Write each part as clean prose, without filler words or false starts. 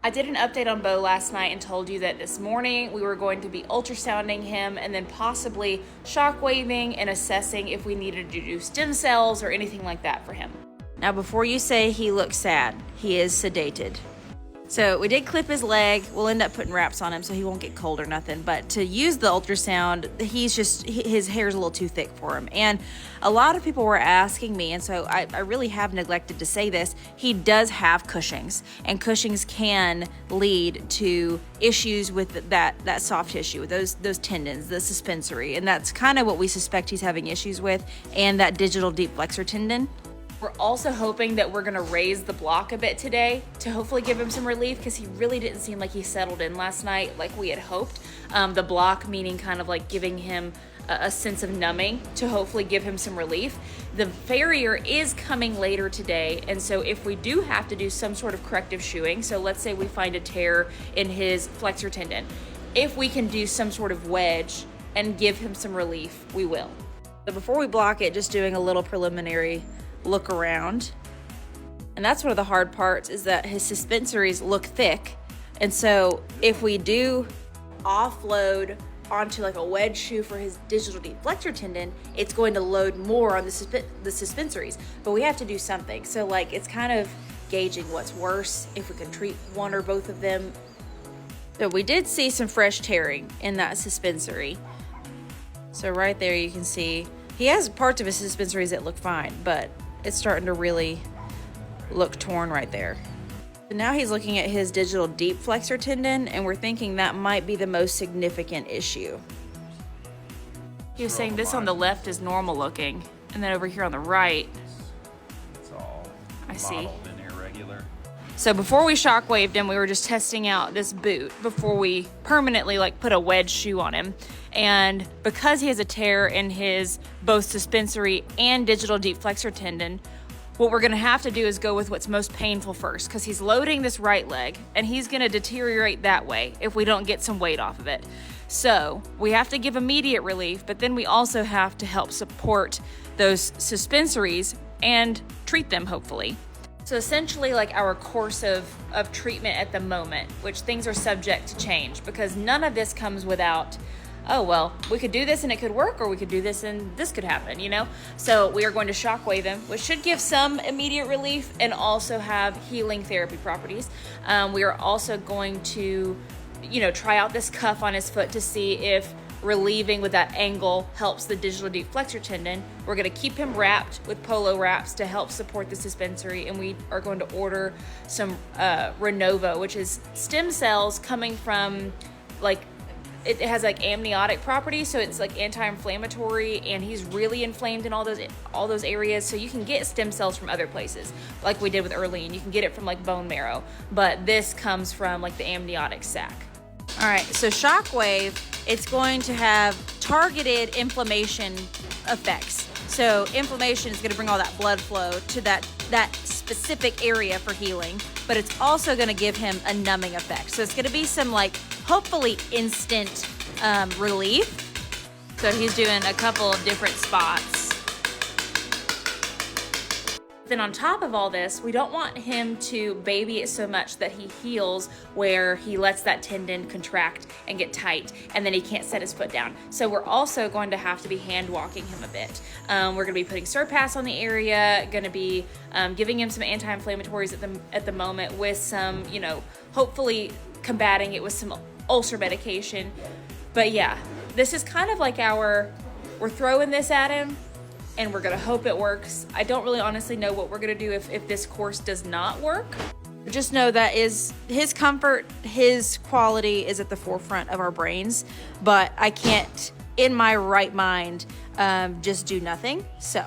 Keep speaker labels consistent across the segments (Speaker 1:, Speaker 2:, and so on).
Speaker 1: I did an update on Bo last night and told you that this morning we were going to be ultrasounding him and then possibly shock waving and assessing if we needed to do stem cells or anything like that for him. Now, before you say he looks sad, he is sedated. So we did clip his leg. We'll end up putting wraps on him so he won't get cold or nothing. But to use the ultrasound, his hair's a little too thick for him. And a lot of people were asking me, and so I really have neglected to say this, he does have Cushing's. And Cushing's can lead to issues with that soft tissue, with those tendons, the suspensory. And that's kind of what we suspect he's having issues with, and that digital deep flexor tendon. We're also hoping that we're gonna raise the block a bit today to hopefully give him some relief, because he really didn't seem like he settled in last night like we had hoped. The block meaning kind of like giving him a sense of numbing to hopefully give him some relief. The farrier is coming later today, and so if we do have to do some sort of corrective shoeing, so let's say we find a tear in his flexor tendon, if we can do some sort of wedge and give him some relief, we will. So before we block it, just doing a little preliminary look around. And that's one of the hard parts, is that his suspensories look thick. And so if we do offload onto like a wedge shoe for his digital deep flexor tendon, it's going to load more on the suspensories, but we have to do something. So like, it's kind of gauging what's worse, if we can treat one or both of them. So we did see some fresh tearing in that suspensory. So right there you can see he has parts of his suspensories that look fine, but it's starting to really look torn right there. So now he's looking at his digital deep flexor tendon, and we're thinking that might be the most significant issue. He was saying this on the left is normal looking, and then over here on the right,
Speaker 2: it's all
Speaker 1: I see.
Speaker 2: modeled and irregular.
Speaker 1: So before we shock waved him, we were just testing out this boot before we permanently like put a wedge shoe on him. And because he has a tear in his both suspensory and digital deep flexor tendon, what we're gonna have to do is go with what's most painful first, because he's loading this right leg and he's gonna deteriorate that way if we don't get some weight off of it. So we have to give immediate relief, but then we also have to help support those suspensories and treat them, hopefully. So essentially, like our course of treatment at the moment, which things are subject to change, because none of this comes without, oh, well, we could do this and it could work, or we could do this and this could happen, you know? So we are going to shockwave him, which should give some immediate relief and also have healing therapy properties. We are also going to, try out this cuff on his foot to see if relieving with that angle helps the digital deep flexor tendon. We're going to keep him wrapped with polo wraps to help support the suspensory, and we are going to order some Renovo, which is stem cells coming from it has like amniotic properties, so it's like anti-inflammatory, and he's really inflamed in all those areas. So you can get stem cells from other places, like we did with Earlene. You can get it from like bone marrow, but this comes from like the amniotic sac. All right, so shockwave, it's going to have targeted inflammation effects. So inflammation is going to bring all that blood flow to that specific area for healing, but it's also going to give him a numbing effect. So it's going to be some like hopefully instant relief. So he's doing a couple of different spots. Then on top of all this, we don't want him to baby it so much that he heals where he lets that tendon contract and get tight, and then he can't set his foot down. So we're also going to have to be hand walking him a bit. We're going to be putting Surpass on the area, going to be giving him some anti-inflammatories at the moment with some, hopefully combating it with some ulcer medication. But yeah, this is kind of like we're throwing this at him, and we're gonna hope it works. I don't really honestly know what we're gonna do if this course does not work. Just know that is his comfort, his quality is at the forefront of our brains, but I can't, in my right mind, just do nothing. So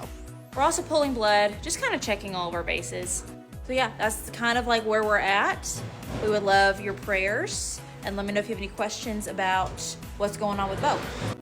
Speaker 1: we're also pulling blood, just kind of checking all of our bases. So yeah, that's kind of like where we're at. We would love your prayers, and let me know if you have any questions about what's going on with Bo.